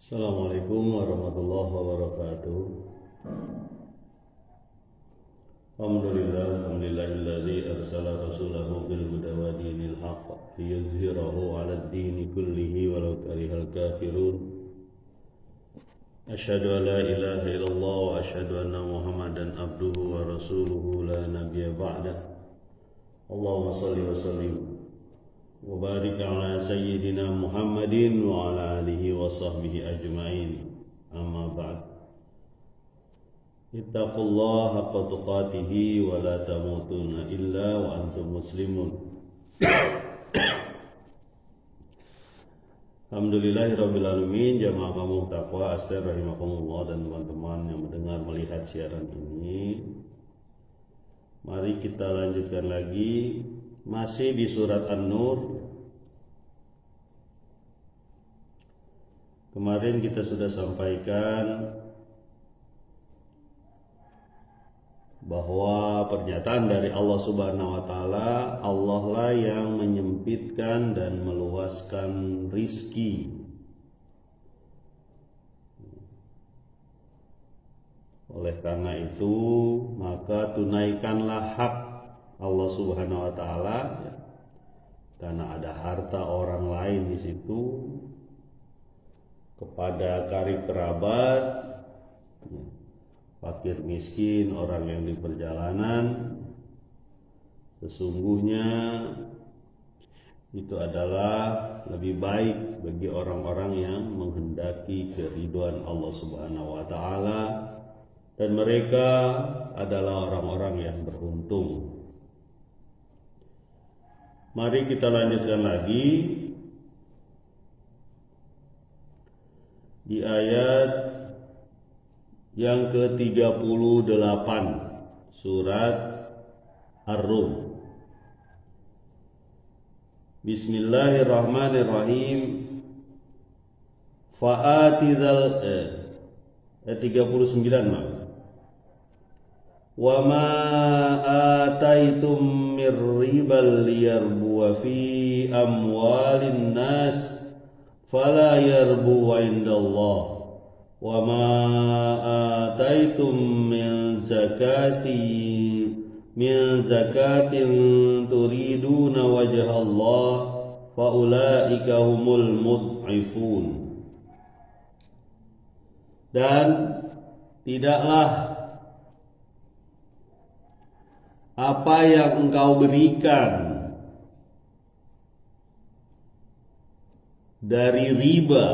Assalamualaikum warahmatullahi wabarakatuh. Alhamdulillahilladzi arsala rasulahu bil huda wa dinil haqq liyuzhirahu 'alad dini kullihi walau karihal kafirun. Asyhadu an la ilaha illallah wa asyhadu anna Muhammadan abduhu wa rasuluhu la nabiyya ba'dah. Allahumma shalli wa sallim wa barik ala sayyidina Muhammadin wa ala alihi wa sahbihi ajma'in. Amma ba'd. Ittaqullaha haqqa tuqatihi wa la tamutunna illa wa antum muslimun. Alhamdulillahirabbil alamin. Jamaah kaum taqwa astar rahimakumullah dan teman-teman yang mendengar melihat siaran ini. Mari kita lanjutkan lagi. Masih di surat An-Nur. Kemarin kita sudah sampaikan bahwa pernyataan dari Allah Subhanahu wa taala, Allah lah yang menyempitkan dan meluaskan rizki. Oleh karena itu, maka tunaikanlah hak Allah Subhanahu wa taala, karena ada harta orang lain di situ, kepada karib kerabat, fakir miskin, orang yang di perjalanan. Sesungguhnya itu adalah lebih baik bagi orang-orang yang menghendaki keridhaan Allah Subhanahu wa taala, dan mereka adalah orang-orang yang beruntung. Mari kita lanjutkan lagi di ayat yang ke-38 surat Ar-Rum. Bismillahirrahmanirrahim. Fa'atidhal 39 wa ma ataitum mir ribal liyarbu fi amwalin nas fala yarbu 'indallah wa ma ataitum min zakatin turiduna wajha Allah fa ulaika humul mud'ifun. Dan tidaklah apa yang engkau berikan dari riba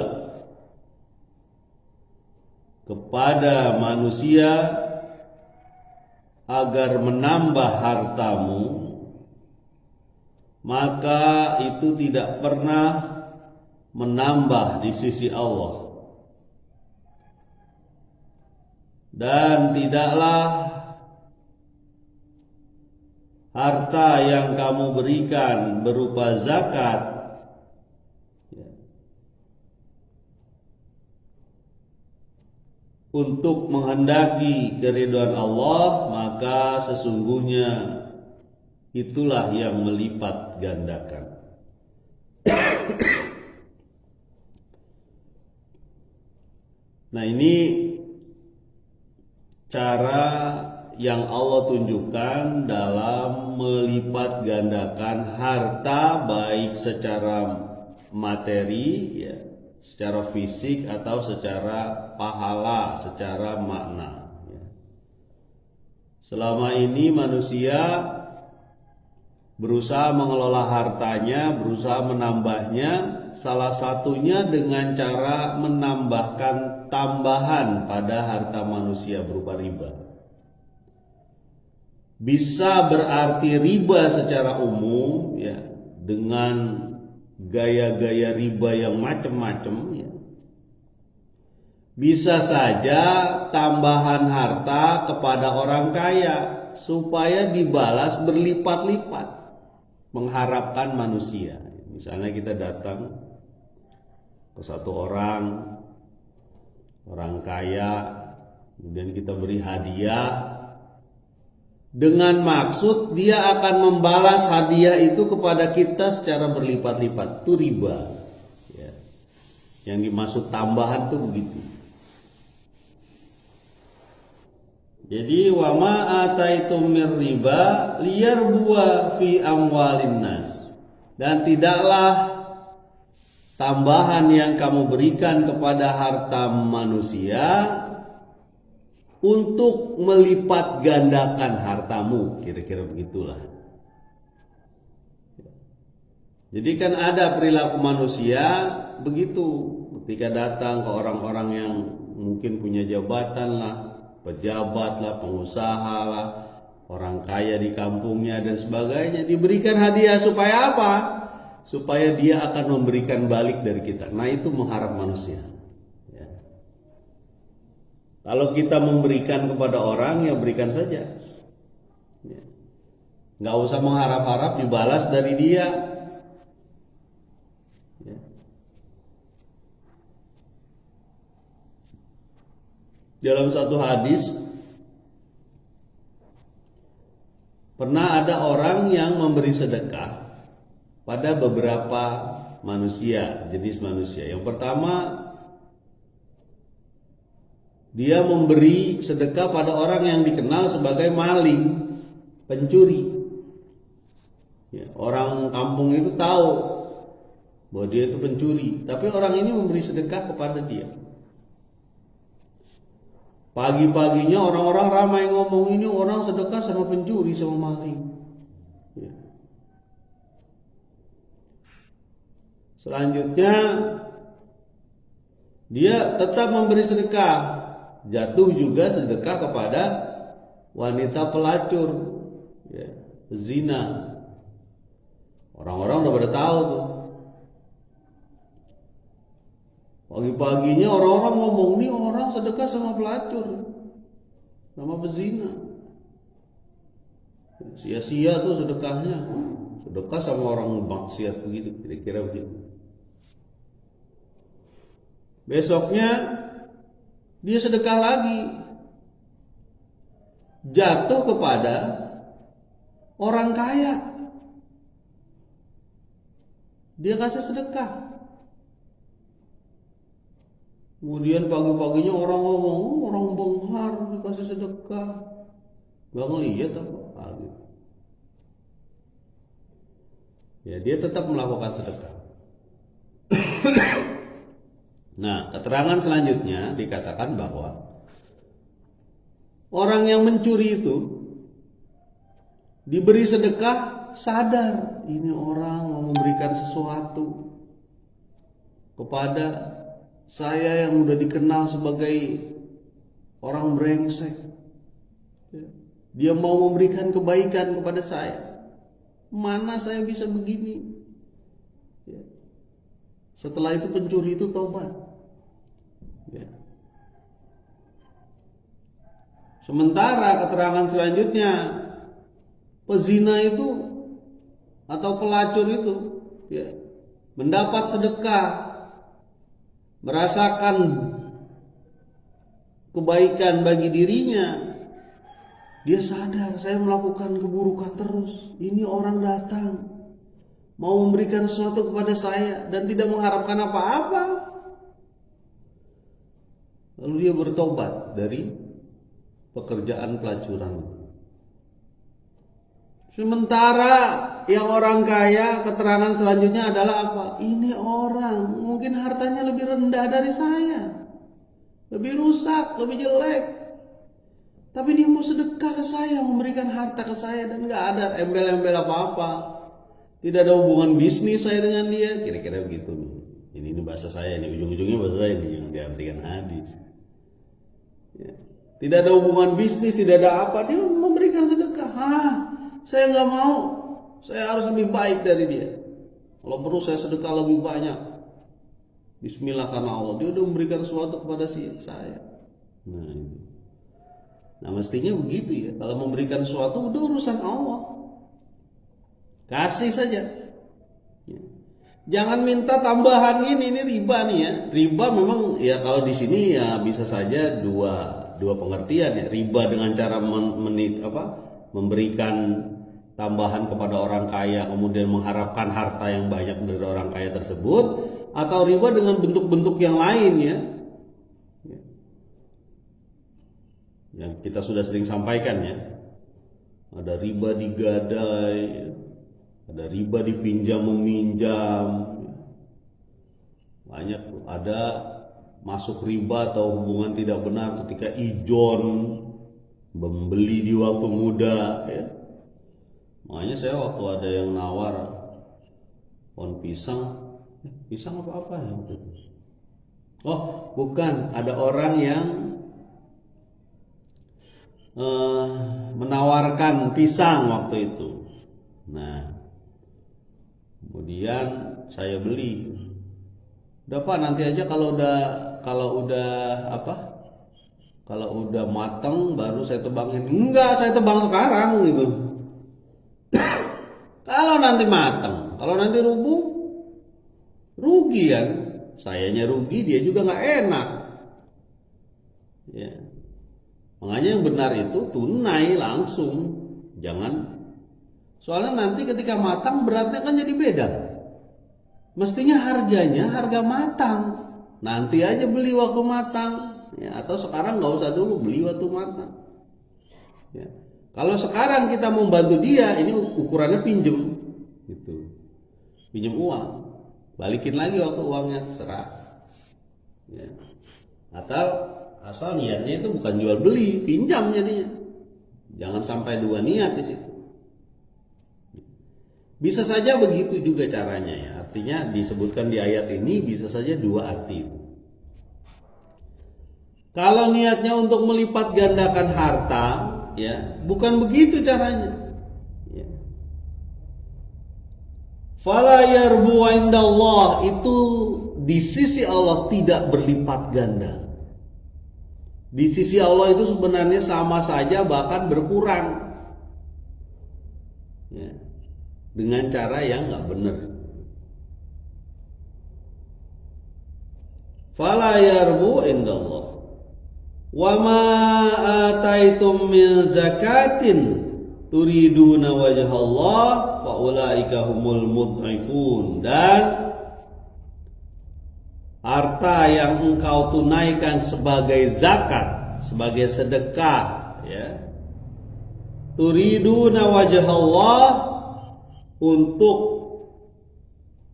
kepada manusia agar menambah hartamu, maka itu tidak pernah menambah di sisi Allah. Dan tidaklah harta yang kamu berikan berupa zakat untuk menghendaki keridhaan Allah, maka sesungguhnya itulah yang melipat gandakan. Nah, ini cara yang Allah tunjukkan dalam melipat gandakan harta, baik secara materi, secara fisik atau secara pahala, secara makna. Selama ini manusia berusaha mengelola hartanya, berusaha menambahnya, salah satunya dengan cara menambahkan tambahan pada harta manusia berupa riba. Bisa berarti riba secara umum, dengan gaya-gaya riba yang macam-macam. Bisa saja tambahan harta kepada orang kaya supaya dibalas berlipat-lipat, mengharapkan manusia. Misalnya kita datang ke satu orang kaya, kemudian kita beri hadiah dengan maksud dia akan membalas hadiah itu kepada kita secara berlipat-lipat. Itu riba. Yang dimaksud tambahan tuh begitu. Jadi wa ma ataitum mir riba liyarbuwa fi amwalin nas. Dan tidaklah tambahan yang kamu berikan kepada harta manusia untuk melipat gandakan hartamu, kira-kira begitulah. Jadi kan ada perilaku manusia begitu, ketika datang ke orang-orang yang mungkin punya jabatan lah, pejabat lah, pengusaha lah, orang kaya di kampungnya dan sebagainya, diberikan hadiah supaya apa? Supaya dia akan memberikan balik dari kita. Nah, itu mengharap manusia. Ya. Kalau kita memberikan kepada orang, ya berikan saja. Ya. Nggak usah mengharap-harap dibalas dari dia. Ya. Dalam satu hadis, pernah ada orang yang memberi sedekah pada beberapa manusia, jenis manusia. Yang pertama, dia memberi sedekah pada orang yang dikenal sebagai maling, pencuri. Ya, orang kampung itu tahu bahwa dia itu pencuri, tapi orang ini memberi sedekah kepada dia. Pagi-paginya orang-orang ramai ngomong, ini orang sedekah sama pencuri, sama maling. Ya. Selanjutnya dia tetap memberi sedekah, jatuh juga sedekah kepada wanita pelacur, ya, zina. Orang-orang udah pada tahu tuh. Pagi-paginya orang-orang ngomong, nih orang sedekah sama pelacur, sama pezina. Sia-sia tuh sedekahnya, sedekah sama orang maksiat begitu, kira-kira begitu. Besoknya dia sedekah lagi, jatuh kepada orang kaya. Dia kasih sedekah. Kemudian pagi-paginya orang ngomong, orang bonghar dikasih sedekah. Gak ngeliat apa gitu. Ya, dia tetap melakukan sedekah. Nah, keterangan selanjutnya dikatakan bahwa orang yang mencuri itu diberi sedekah, sadar ini orang mau memberikan sesuatu kepada saya yang udah dikenal sebagai orang brengsek. Dia mau memberikan kebaikan kepada saya. Mana saya bisa begini? Setelah itu pencuri itu tobat. Sementara keterangan selanjutnya, pezina itu atau pelacur itu mendapat sedekah, merasakan kebaikan bagi dirinya. Dia sadar, saya melakukan keburukan terus. Ini orang datang mau memberikan sesuatu kepada saya dan tidak mengharapkan apa-apa. Lalu dia bertobat dari pekerjaan pelacuran. Sementara yang orang kaya, keterangan selanjutnya adalah apa? Ini orang mungkin hartanya lebih rendah dari saya, lebih rusak, lebih jelek, tapi dia mau sedekah ke saya, memberikan harta ke saya, dan gak ada embel-embel apa-apa. Tidak ada hubungan bisnis saya dengan dia, kira-kira begitu. Ini bahasa saya, ini ujung-ujungnya bahasa saya ini yang diartikan hadis. Ya. Tidak ada hubungan bisnis, tidak ada apa, dia memberikan sedekah. Saya nggak mau, saya harus lebih baik dari dia. Kalau perlu saya sedekah lebih banyak. Bismillah karena Allah, dia udah memberikan sesuatu kepada saya. Nah, mestinya begitu ya. Kalau memberikan sesuatu udah urusan Allah, kasih saja. Jangan minta tambahan ini riba nih ya. Riba memang ya kalau di sini ya bisa saja dua pengertian ya. Riba dengan cara memberikan tambahan kepada orang kaya, kemudian mengharapkan harta yang banyak dari orang kaya tersebut, atau riba dengan bentuk-bentuk yang lain ya. Yang kita sudah sering sampaikan ya. Ada riba digadai, ada riba dipinjam meminjam. Banyak ada masuk riba atau hubungan tidak benar ketika ijon membeli di waktu muda ya. Makanya saya waktu ada yang nawar pohon pisang apa ya waktu itu. Oh, bukan, ada orang yang menawarkan pisang waktu itu. Nah, kemudian saya beli. Udah Pak, nanti aja kalau udah matang baru saya tebangin. Enggak, saya tebang sekarang gitu. Kalau nanti matang, kalau nanti rugi kan? Sayanya rugi, dia juga nggak enak. Ya. Makanya yang benar itu tunai langsung, jangan. Soalnya nanti ketika matang beratnya kan jadi beda. Mestinya harganya harga matang. Nanti aja beli waktu matang, ya, atau sekarang nggak usah dulu beli waktu matang. Ya. Kalau sekarang kita mau bantu dia, ini ukurannya pinjem, gitu, pinjem uang, balikin lagi waktu uangnya terserah. Ya. Asal niatnya itu bukan jual beli, pinjam jadinya. Jangan sampai dua niat di situ. Bisa saja begitu juga caranya ya. Artinya disebutkan di ayat ini bisa saja dua arti. Kalau niatnya untuk melipat gandakan harta, ya, bukan begitu caranya. Ya. Fala yarbu indallah, itu di sisi Allah tidak berlipat ganda. Di sisi Allah itu sebenarnya sama saja bahkan berkurang ya, dengan cara yang nggak benar. Fala yarbu indallah wa ma ataitum min zakatin turiduna wajhallah fa ulaika humul mud'ifun. Dan harta yang engkau tunaikan sebagai zakat, sebagai sedekah ya, turiduna wajhallah, untuk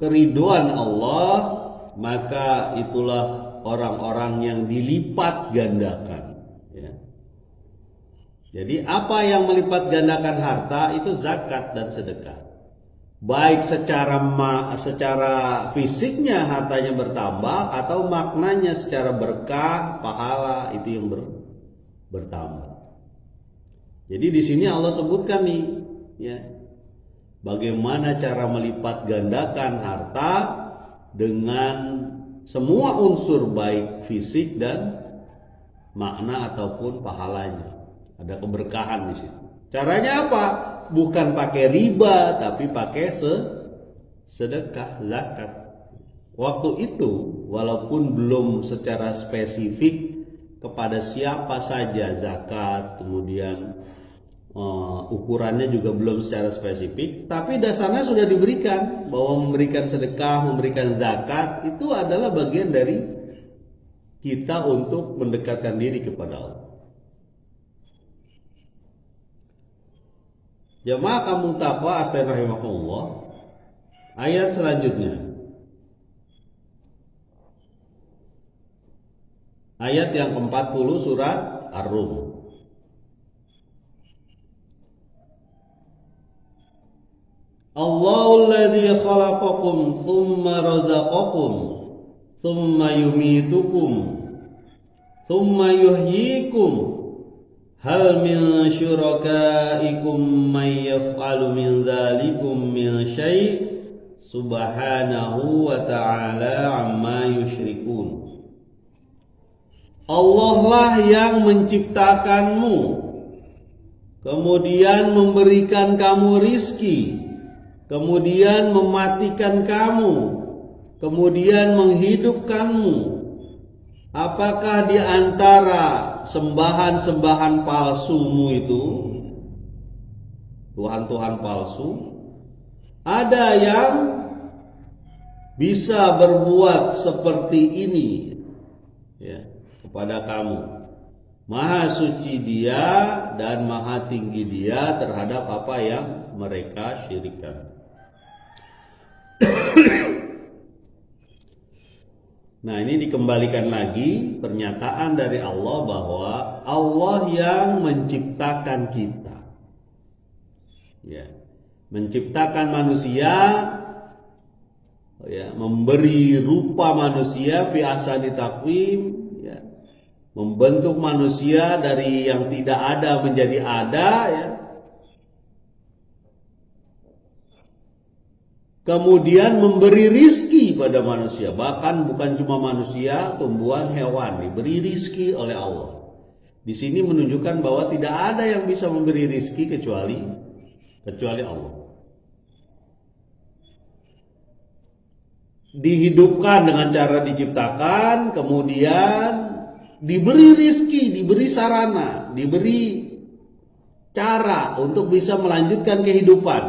keriduan Allah, maka itulah orang-orang yang dilipat gandakan ya. Jadi apa yang melipat gandakan harta itu zakat dan sedekah. Baik secara fisiknya hartanya bertambah atau maknanya secara berkah, pahala itu yang bertambah. Jadi di sini Allah sebutkan nih ya, bagaimana cara melipat gandakan harta dengan semua unsur baik fisik dan makna ataupun pahalanya. Ada keberkahan di situ. Caranya apa? Bukan pakai riba, tapi pakai sedekah, zakat. Waktu itu, walaupun belum secara spesifik kepada siapa saja zakat, kemudian ukurannya juga belum secara spesifik, tapi dasarnya sudah diberikan bahwa memberikan sedekah, memberikan zakat itu adalah bagian dari kita untuk mendekatkan diri kepada Allah. Jamaah kaum taqwa astagfirullah, ayat selanjutnya, ayat yang ke-40 surat Ar-Rum. Allahul ladzi khalaqakum tsumma razaqakum tsumma yumitukum tsumma yuhyikum. Hal min syurakaikum may yaf'alu min dzalikum min syai' subhanahu wa ta'ala amma yusyrikun. Allah lah yang menciptakanmu, kemudian memberikan kamu rizki, kemudian mematikan kamu, kemudian menghidupkanmu. Apakah di antara sembahan-sembahan palsumu itu, Tuhan-Tuhan palsu, ada yang bisa berbuat seperti ini ya kepada kamu. Maha suci Dia dan maha tinggi Dia terhadap apa yang mereka syirikkan. Nah, ini dikembalikan lagi pernyataan dari Allah bahwa Allah yang menciptakan kita. Ya, menciptakan manusia, ya, memberi rupa manusia fi ahsani taqwim, ya, membentuk manusia dari yang tidak ada menjadi ada, ya. Kemudian memberi rizki pada manusia, bahkan bukan cuma manusia, tumbuhan, hewan diberi rizki oleh Allah. Di sini menunjukkan bahwa tidak ada yang bisa memberi rizki kecuali Allah. Dihidupkan dengan cara diciptakan, kemudian diberi rizki, diberi sarana, diberi cara untuk bisa melanjutkan kehidupan.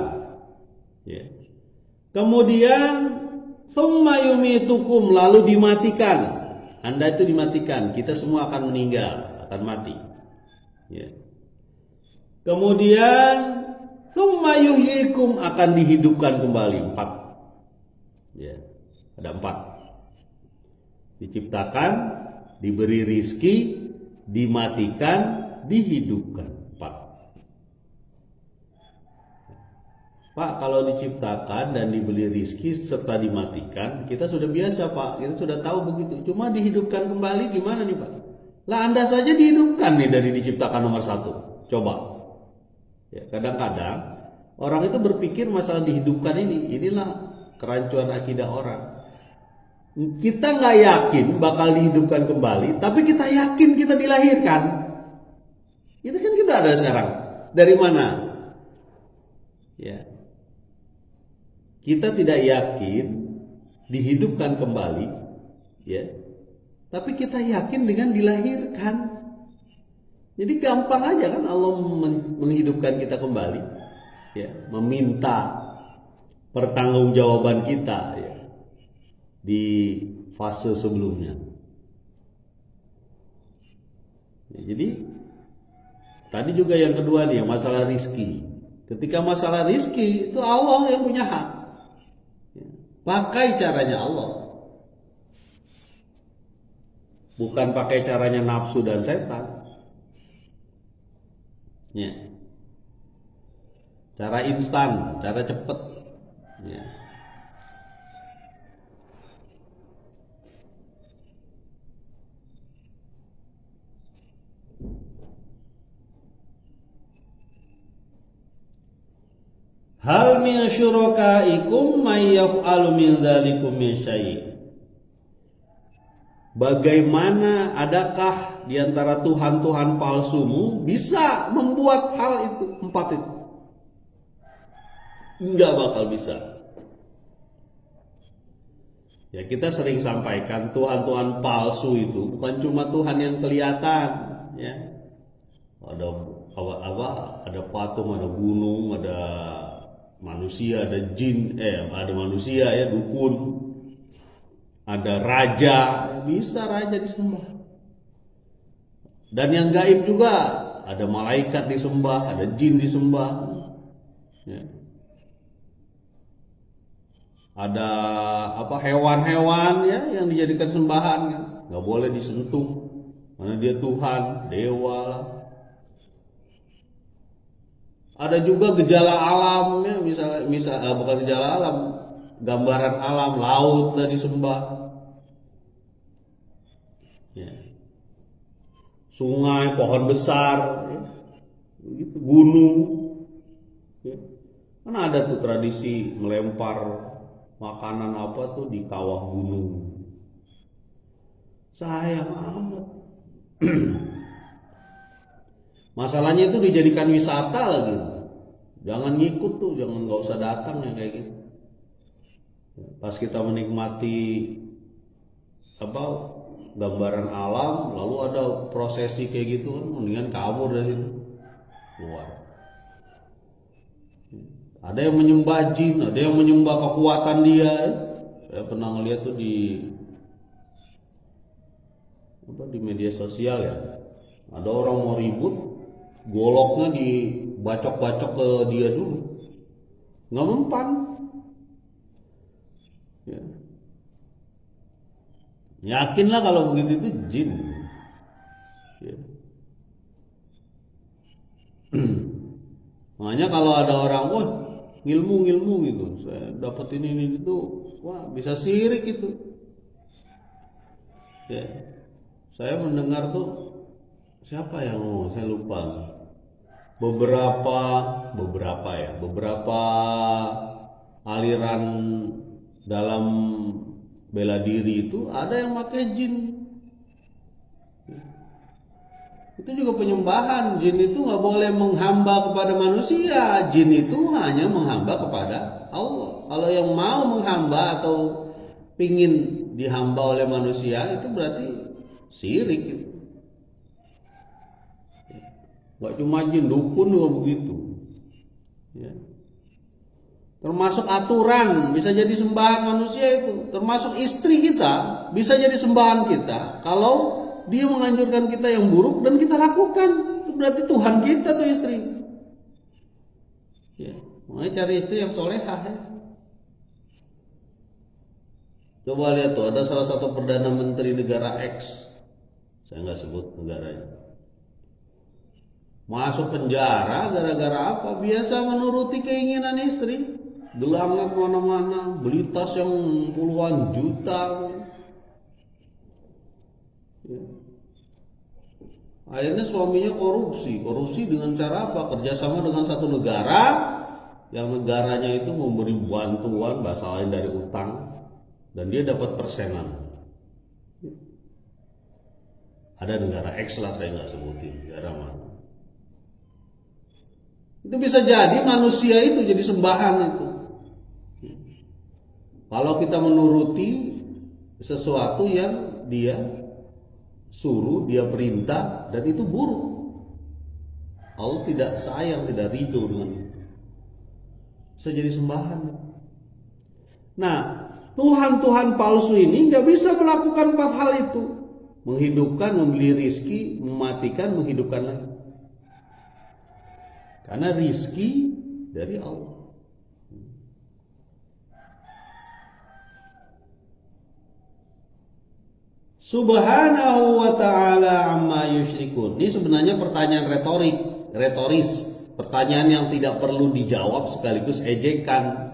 Ya. Kemudian tsumma yumitukum, lalu dimatikan. Anda itu dimatikan, kita semua akan meninggal, akan mati. Ya. Kemudian tsumma yuhyikum, akan dihidupkan kembali. 4. Ya, ada 4. Diciptakan, diberi rizki, dimatikan, dihidupkan. 4. Pak, kalau diciptakan dan diberi rizki serta dimatikan, kita sudah biasa Pak, kita sudah tahu begitu. Cuma dihidupkan kembali gimana nih Pak? Lah Anda saja dihidupkan nih dari diciptakan nomor 1. Coba. Ya, kadang-kadang orang itu berpikir masalah dihidupkan inilah kerancuan akidah orang. Kita nggak yakin bakal dihidupkan kembali, tapi kita yakin kita dilahirkan. Itu kan kita ada sekarang. Dari mana? Ya. Kita tidak yakin dihidupkan kembali, ya. Tapi kita yakin dengan dilahirkan. Jadi gampang aja kan Allah menghidupkan kita kembali, ya, meminta pertanggungjawaban kita, ya, di fase sebelumnya. Ya, jadi tadi juga yang kedua nih, masalah rizki. Ketika masalah rizki itu Allah yang punya hak. Pakai caranya Allah, bukan pakai caranya nafsu dan setan. Ya. Cara instan, cara cepet. Ya. Hal min syurakaikum may yaf'alu min dzalikum min syai'. Bagaimana, adakah di antara Tuhan-Tuhan palsumu bisa membuat hal itu, 4 itu? Enggak bakal bisa. Ya, kita sering sampaikan Tuhan-Tuhan palsu itu bukan cuma Tuhan yang kelihatan, ya. Ada patung, ada gunung, ada manusia, ada jin, ada manusia, ya, dukun, ada raja, bisa raja disembah. Dan yang gaib juga, ada malaikat disembah, ada jin disembah, ya. Ada hewan-hewan, ya, yang dijadikan sembahan, ya. Nggak boleh disentuh, karena dia Tuhan, dewa lah. Ada juga gejala alam, ya, misalnya bukan gejala alam, gambaran alam, laut lah disembah, ya. Sungai, pohon besar, ya. Begitu, gunung, ya. Kan ada tuh tradisi melempar makanan apa tuh di kawah gunung. Sayang amat. Masalahnya itu dijadikan wisata lagi. Jangan ngikut tuh, nggak usah datang yang kayak gitu. Pas kita menikmati gambaran alam, lalu ada prosesi kayak gitu, mendingan kabur dari situ, keluar. Ada yang menyembah jin, ada yang menyembah kekuatan dia, Saya pernah ngeliat tuh di media sosial ya. Ada orang mau ribut, goloknya dibacok-bacok ke dia dulu. Nggak mempan. Ya. Yakinlah kalau begitu itu jin. Ya. Makanya kalau ada orang, wah ilmu gitu, saya dapat ini itu, wah bisa sirik itu. Ya, saya mendengar tuh siapa yang ngomong, saya lupa. Beberapa aliran dalam bela diri itu ada yang pakai jin. Itu juga penyembahan. Jin itu nggak boleh menghamba kepada manusia. Jin itu hanya menghamba kepada Allah. Kalau yang mau menghamba atau pingin dihamba oleh manusia itu berarti syirik gitu. Gak cuma jin, dukun juga begitu. Ya. Termasuk aturan bisa jadi sembahan manusia itu. Termasuk istri kita bisa jadi sembahan kita kalau dia menganjurkan kita yang buruk dan kita lakukan. Itu berarti Tuhan kita tuh istri. Ya. Makanya cari istri yang solehah ya. Coba lihat tuh, ada salah satu Perdana Menteri negara X. Saya nggak sebut negaranya. Masuk penjara gara-gara apa? Biasa menuruti keinginan istri. Gelangnya kemana-mana, beli tas yang puluhan juta. Ya. Akhirnya suaminya korupsi dengan cara apa? Kerjasama dengan satu negara, yang negaranya itu memberi bantuan, bahasa lain dari utang, dan dia dapat persenan. Ada negara X lah, saya nggak sebutin negara mana. Itu bisa jadi manusia itu jadi sembahan itu. Kalau kita menuruti sesuatu yang dia suruh, dia perintah, dan itu buruk. Allah tidak sayang, tidak ridho dengan itu. Bisa jadi sembahan. Nah, Tuhan palsu ini nggak bisa melakukan 4 hal itu. Menghidupkan, memberi rizki, mematikan, menghidupkan lagi. Karena rizki dari Allah. Subhanahu wa ta'ala amma yusyrikun. Ini sebenarnya pertanyaan retoris. Pertanyaan yang tidak perlu dijawab sekaligus ejekan.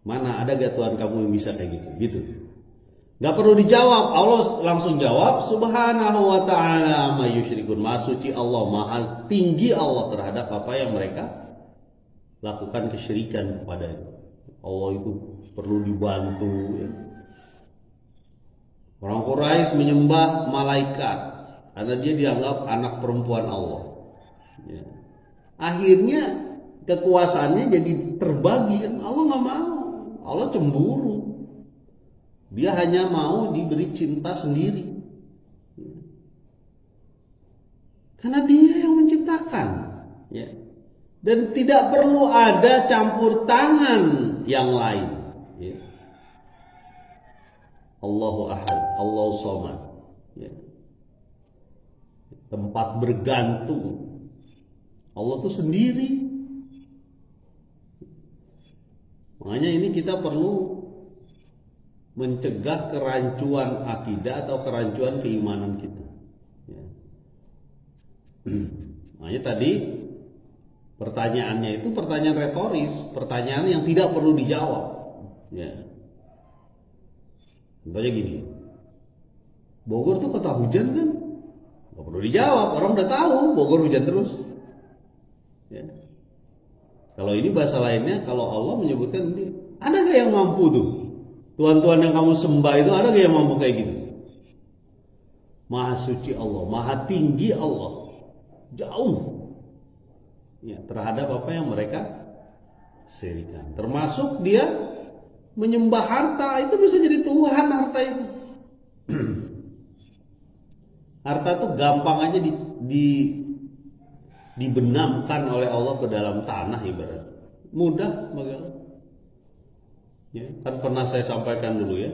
Mana ada gak Tuhan kamu yang bisa kayak gitu? Gak perlu dijawab, Allah langsung jawab. Subhanahu wa ta'ala amma yusyrikun. Maha suci Allah, maha tinggi Allah terhadap apa yang mereka lakukan kesyirikan kepada Allah. Itu perlu dibantu ya. Orang Quraisy menyembah malaikat karena dia dianggap anak perempuan Allah. Ya. Akhirnya kekuasaannya jadi terbagi. Allah nggak mau, Allah cemburu. Dia hanya mau diberi cinta sendiri. Ya. Karena dia yang menciptakan. Ya. Dan tidak perlu ada campur tangan yang lain. Ya. Allahu Ahad, Allahu Somad. Ya. Tempat bergantung Allah itu sendiri. Makanya ini kita perlu mencegah kerancuan akidah atau kerancuan keimanan kita. Ya. Makanya tadi pertanyaannya itu pertanyaan retoris, pertanyaan yang tidak perlu dijawab. Ya. Contohnya gini, Bogor tuh kota hujan kan? Gak perlu dijawab, orang udah tahu Bogor hujan terus. Ya. Kalau ini bahasa lainnya, kalau Allah menyebutkan ini, ada gak yang mampu tuh? Tuhan-Tuhan yang kamu sembah itu ada gak yang mampu kayak gitu? Maha suci Allah, maha tinggi Allah, jauh ya, terhadap apa yang mereka syirikan. Termasuk dia menyembah harta, itu bisa jadi Tuhan harta itu. Harta itu gampang aja dibenamkan oleh Allah ke dalam tanah ibarat. Mudah bagaimana? Ya, kan pernah saya sampaikan dulu ya.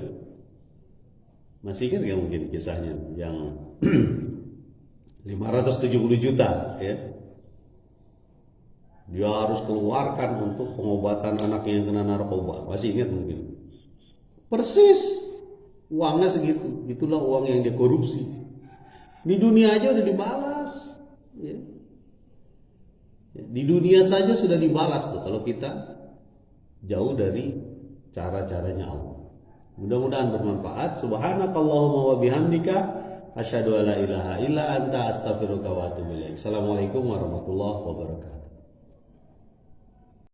Masih ingat nggak mungkin kisahnya yang 570 juta ya. Dia harus keluarkan untuk pengobatan anaknya yang kena narkoba. Masih ingat mungkin? Persis uangnya segitu. Itulah uang yang dia korupsi. Di dunia aja udah dibalas. Ya. Di dunia saja sudah dibalas tuh kalau kita jauh dari cara-caranya Allah. Mudah-mudahan bermanfaat. Subhanakallahumma wa bihamdika asyhadu alla ilaha illa anta astaghfiruka wa atubu ilaik. Assalamualaikum warahmatullahi wabarakatuh.